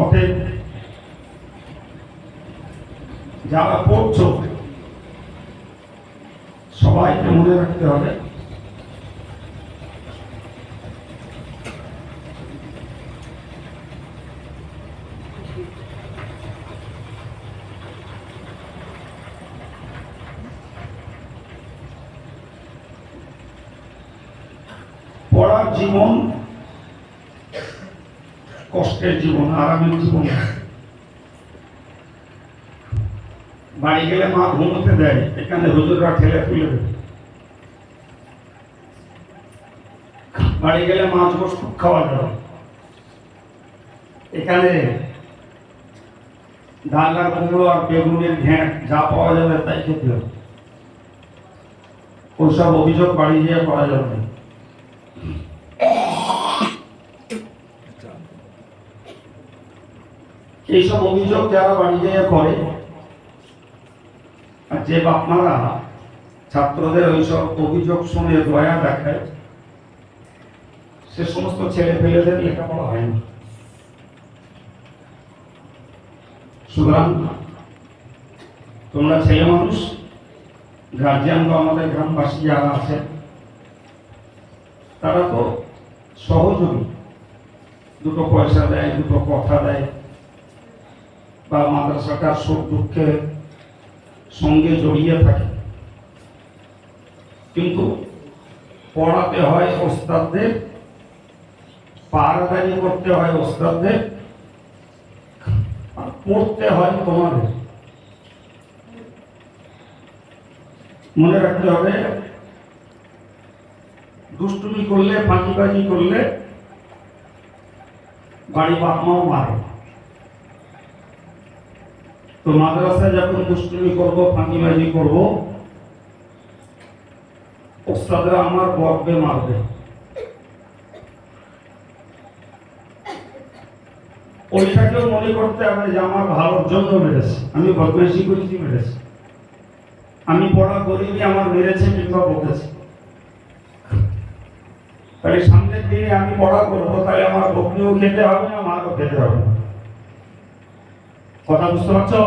অতএব যারা পড়ছো সবাইকে মনে রাখতে হবে পড়ার জীবন কষ্টের জীবন, আরামের জীবন। বাড়ি গেলে মা ঘুমোতে দেয়, এখানে হুজুররা ঠেলে তুলে দেয়। বাড়ি গেলে মাছ গোস্ত খাওয়া যাবে, এখানে ডাল আর কুমড়ো আর বেগুনের ঘ্যাঁট যা পাওয়া যাবে তাই খেতে হবে। ওইসব অভিযোগ বাড়ি গিয়ে করা যাবে না। এইসব অভিযোগ যারা বাড়ি গিয়ে করে, আর যে বাপমারা ছাত্রদের ওইসব অভিযোগ শুনে দয়া দেখায়, সে সমস্ত ছেলে পেলেদের লেখাপড়া হয় না। সুতরাং তোমরা ছেলে মানুষ, গার্জিয়ান বা আমাদের গ্রামবাসী যারা আছে তারা তো সহযোগী, দুটো পয়সা দেয়, দুটো কথা দেয়, বা মাদ্রাসাটার সুখ দুঃখের সঙ্গে জড়িয়ে থাকে। কিন্তু পড়াতে হয় ওস্তাদদের, পাহারাদারি করতে হয় ওস্তাদদের, আর পড়তে হয় তোমাদের। মনে রাখতে হবে, দুষ্টুমি করলে, ফাঁকিবাজি করলে বাড়ি বাপ মাও মারে। তো মাদ্রাসায় যখন দুষ্টুমি করবো, ফাঁকিবাজি করবো, ওস্তাদরা আমার বকবে, মারবে। ওইটাকেও মনে করতে হবে যে আমার ভালোর জন্য মেরেছে, আমি বদমাইশি করেছি মেরেছে, আমি পড়া করিনি আমার মেরেছে কিংবা বকেছে। তাহলে সামনের দিনে আমি পড়া করবো, তাহলে আমার বকনিও খেতে হবে না, মারও খেতে হবে না। কথা বুঝতে পারছো?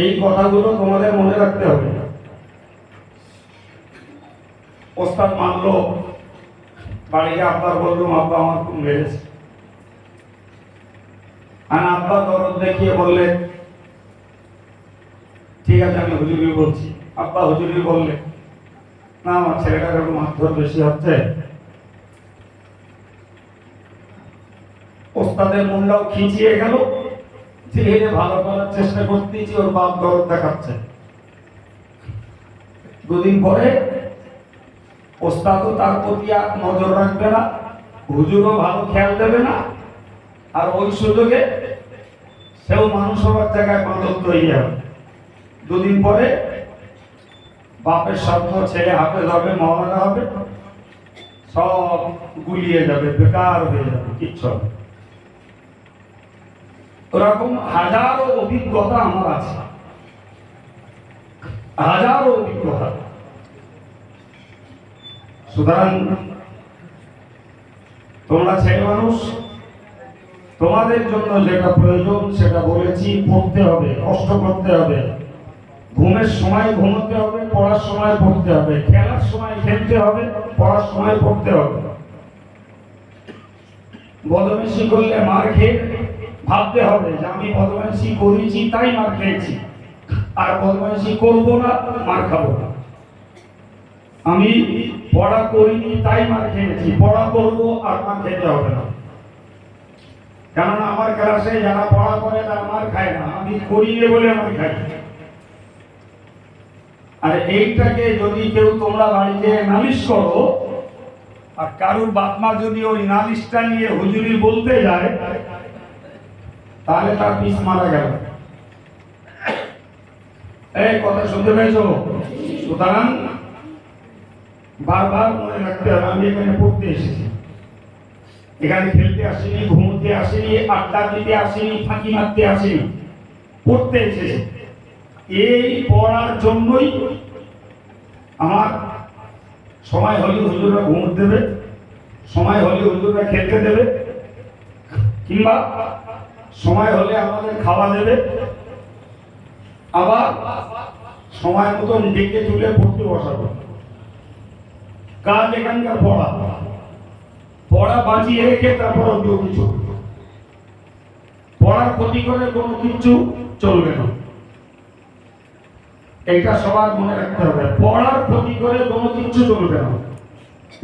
এই কথাগুলো তোমাদের মনে রাখতে হবে। ওস্তাদ মানলো, বাড়িতে আব্বার বললাম আব্বা আমার খুব মেরেছে, আর আব্বা দরদ দেখিয়ে বললে ঠিক আছে আমি হুজুরি বলছি। আব্বা হুজুরি বললে না আমার ছেলেটার একটু মারধর বেশি হচ্ছে। ওস্তাদের মনটাও খিঁচিয়ে গেল, ধীরে ধীরে ভালো করার চেষ্টা করতেছি, ওর বাপ দরদ দেখাচ্ছে। দুদিন পরে ওস্তাদও তার প্রতি আর নজর রাখবে না, হুজুরও ভালো খেয়াল দেবে না, আর ওই সুযোগে সেও মানুষ হওয়ার জায়গায় বাঁদর তৈরি হবে। দুদিন পরে বাপের স্বপ্ন ছেলে হাফেজ হবে, মাওলানা হবে, সব গুলিয়ে যাবে, বেকার হয়ে যাবে, কিচ্ছু হবে। ওরকম হাজারো অভিজ্ঞতা আমার আছে, হাজারো অভিজ্ঞতা। সুতরাং তোমরা ছেলে মানুষ, তোমাদের জন্য যেটা প্রয়োজন সেটা বলেছি, পড়তে হবে, কষ্ট করতে হবে, ঘুমের সময় ঘুমোতে হবে, পড়ার সময় পড়তে হবে, খেলার সময় খেলতে হবে, পড়ার সময় পড়তে হবে। বদমাইশি করলে মার খেয়ে ভাবতে হবে যে আমি বদমাইশি করেছি তাই মার খেয়েছি, আর বদমাইশি করবো না, মার খাবো না। আমি পড়া করিনি তাই মার খেয়েছি, পড়া করবো আর মার খেতে হবে না। কেননা আমার ক্লাসে যারা পড়া করে তারা মার খায় না, আমি করিনি বলে মার খাই। আর এইটাকে যদি কেউ তোমরা বাড়িতে নালিশ করো, আর কারুর বাপ মা যদি ওই নালিশটা নিয়ে হুজুরি বলতে যায়, তাহলে তার পিস মারা গেল। এই কথা শুনতে পেয়েছো? সুতরাং বারবার মনে রাখতে হবে আমি এখানে পড়তে এসেছি, এখানে খেলতে আসিনি, ঘুমোতে আসিনি, আড্ডা দিতে আসিনি, ফাঁকি মারতে আসিনি, পড়তে এসেছি। এই পড়ার জন্যই আমার সময় হলে হুজুররা ঘুমোতে দেবে, সময় হলে হুজুররা খেলতে দেবে, কিংবা সময় হলে আমাদের খাওয়া দেবে, আবার সময় মতন ডেকে তুলে পড়তে বসাবো। কাজ এখানকার পড়া, পড়া বাঁচিয়ে রেখে তারপর অন্য কিছু। পড়ার ক্ষতি করে কোনো কিছু চলবে না, এটা সবার মনে রাখতে হবে। পড়ার ক্ষতি করে কোনো কিছু চলবে না,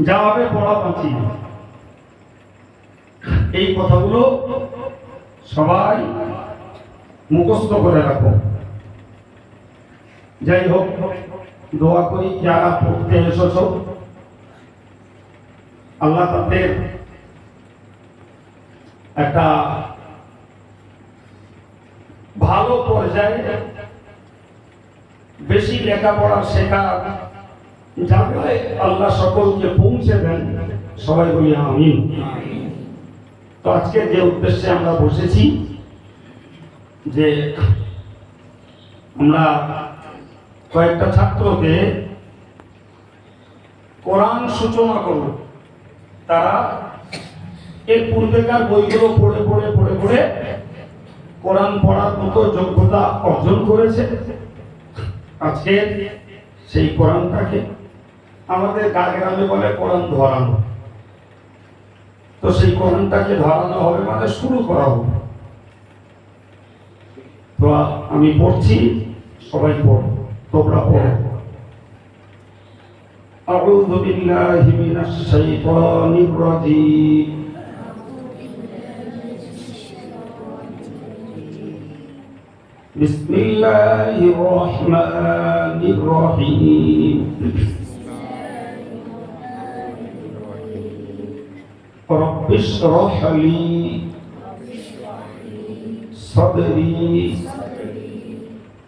যা হবে পড়া বাঁচিয়ে। এই কথাগুলো সবাই মুখস্থ করে রাখো। যাই হোক, দোয়া করি যারা পড়তে এসেছ আল্লাহ তাদের একটা ভালো পর্যায়ে বেশি লেখাপড়া শেখা যাতে আল্লাহ সকলকে পৌঁছে দেন, সবাই বলি আমিন। তো আজকে যে উদ্দেশ্যে আমরা বসেছি, যে আমরা কয়েকটা ছাত্রকে কোরআন সূচনা করব। তারা এর পূর্বেকার বইগুলো পড়ে পড়ে পড়ে পড়ে কোরআন পড়ার মতো যোগ্যতা অর্জন করেছে। আজকে সেই কোরআনটাকে আমাদের গ্রামে বলে কোরআন ধরানো। তো সেই কোরআনটাকে ধরানো হবে মানে শুরু করা হবে। তো আমি পড়ছি, সবাই পড়ো, তোমরা পড়ো। আউযু বিল্লাহি মিনাশ শাইতানির রাজীম। বিসমিল্লাহির রহমানির রহিম। রব্বি ইশরাহ লি সাদরি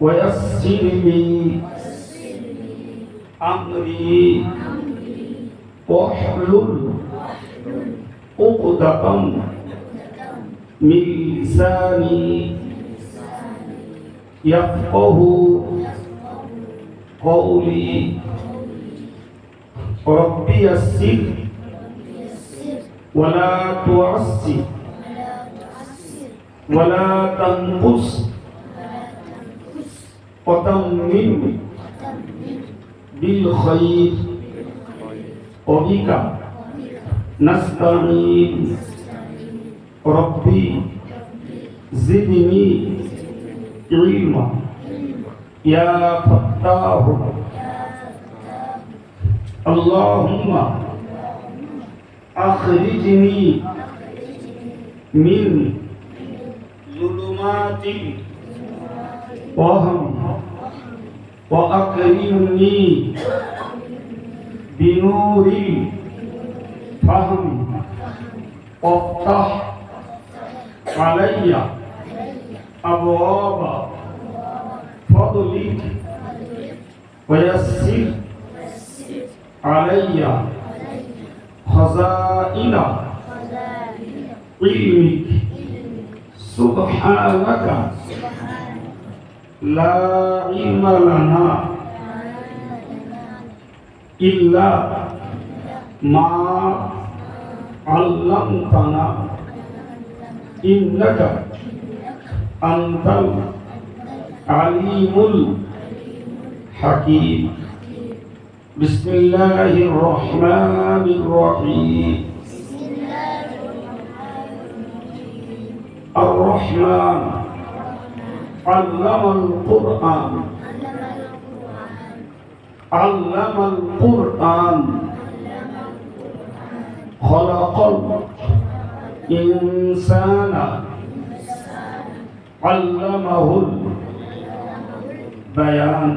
ويسر لي أمري واحلل عقدة من لساني يفقه قولي رب يسر ولا تعسر ولا تنقص وتمم بالخير وبك نستعين ربي زدني علما يا فتاح اللهم أخرجني من ظلمات وهم وأكرمني بنور الفهم وافتح علي أبواب فضلك ويسر علي خزائن علمك سبحانك لا علم لنا إلا ما علمتنا إنك أنت العليم الحكيم بسم الله الرحمن الرحيم الرحمن علم القرآن علم القرآن خلق الإنسان علمه البيان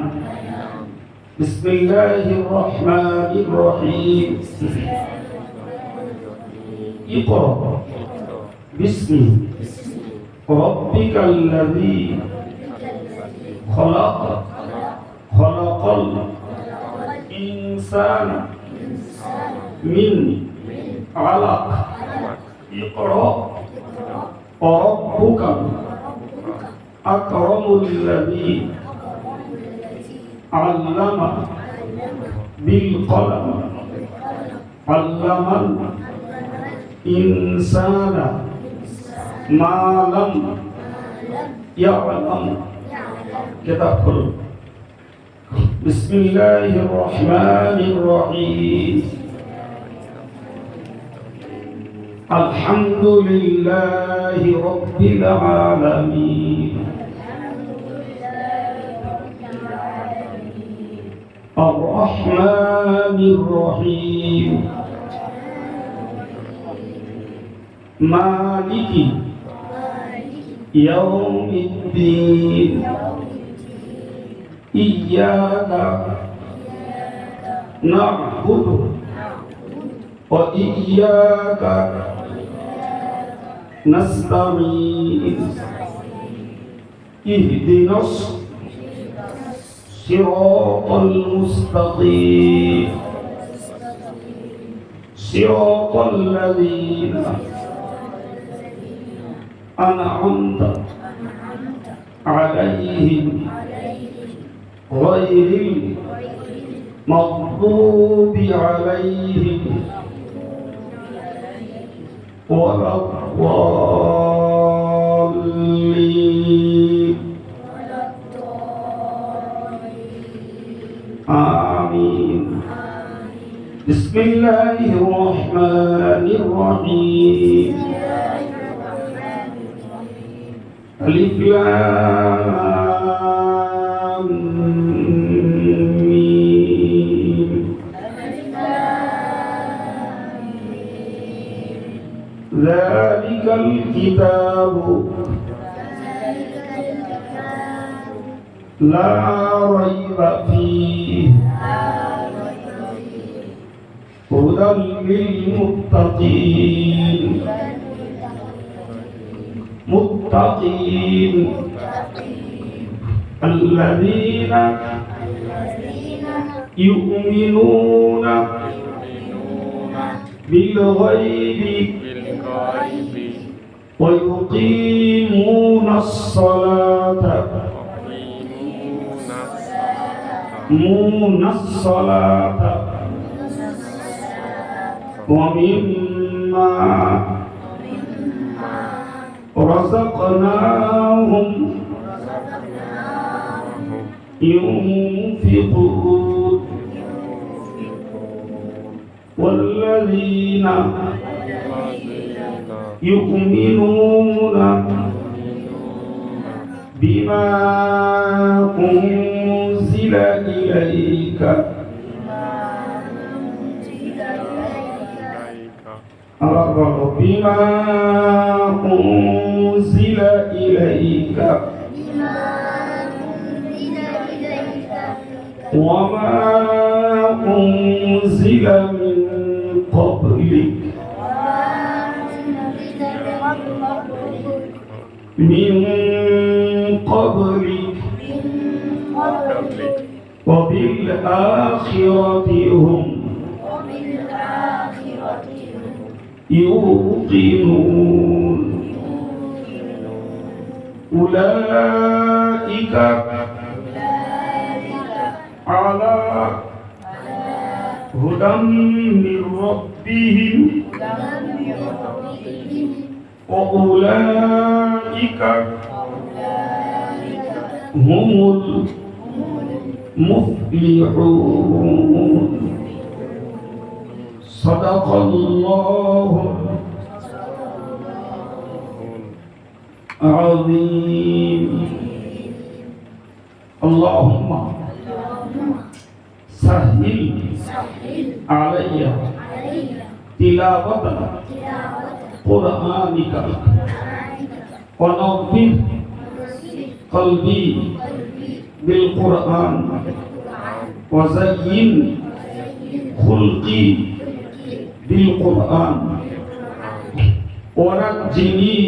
بسم الله الرحمن الرحيم اقرأ باسم ربك الذي خلق الإنسان من علق اقرأ وربك أكرم الذي علم بالقلم علم الإنسان মা লাম ইয়ালাম। কিতাব খুলুন। বিসমিল্লাহির রহমানির রহিম। আলহামদুলিল্লাহি রাব্বিল আলামিন। আর-রহমানির রহিম। মালিকি ইয়াউমিদ্দিন। ইয়্যাকা না'বুদু ওয়া ইয়্যাকা নাস্তাঈন। ইহদিনাস সিরাতাল মুস্তাকিম। সিরাতাল লাযীনা আন'আমতা আলাইহিম গায়রিল মাগদুবি আলাইহিম ওয়ালাদ-দাল্লিন। আমিন। বিসমিল্লাহির রহমানির রহিম। আলিফ লাম মিম। যালিকাল কিতাবু লা রাইবা ফীহি হুদাল লিল মুত্তাকিন। মুত্তাকিন আল্লাযীনা ইউমিনুনা বিল গায়বি ওয়া ইউকিমুনাস সালাতা ওয়া মিম্মা রাযাকনাহুম ينفقون والذين يؤمنون بما أنزل إليك بما أنزل إليك وما أنزل من قبلك وبالآخرة هم يوقنون أولئك على هدى من ربهم وأولئك هم المفلحون. صدق الله العظيم. اللهم سهل علي تلاوة قرآنك ونظف قلبي بالقرآن وزين خلقي بالقرآن ونجني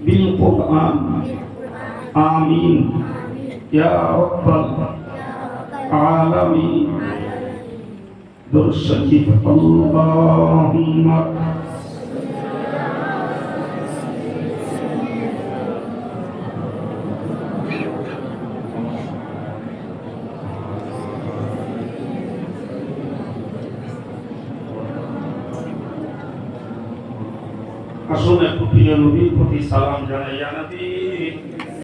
بالقرآن. آمين يا رب العالمين. درشتك اللهم আসুন একটু প্রিয় নবীর প্রতি সালাম জানাই, ইয়া নবী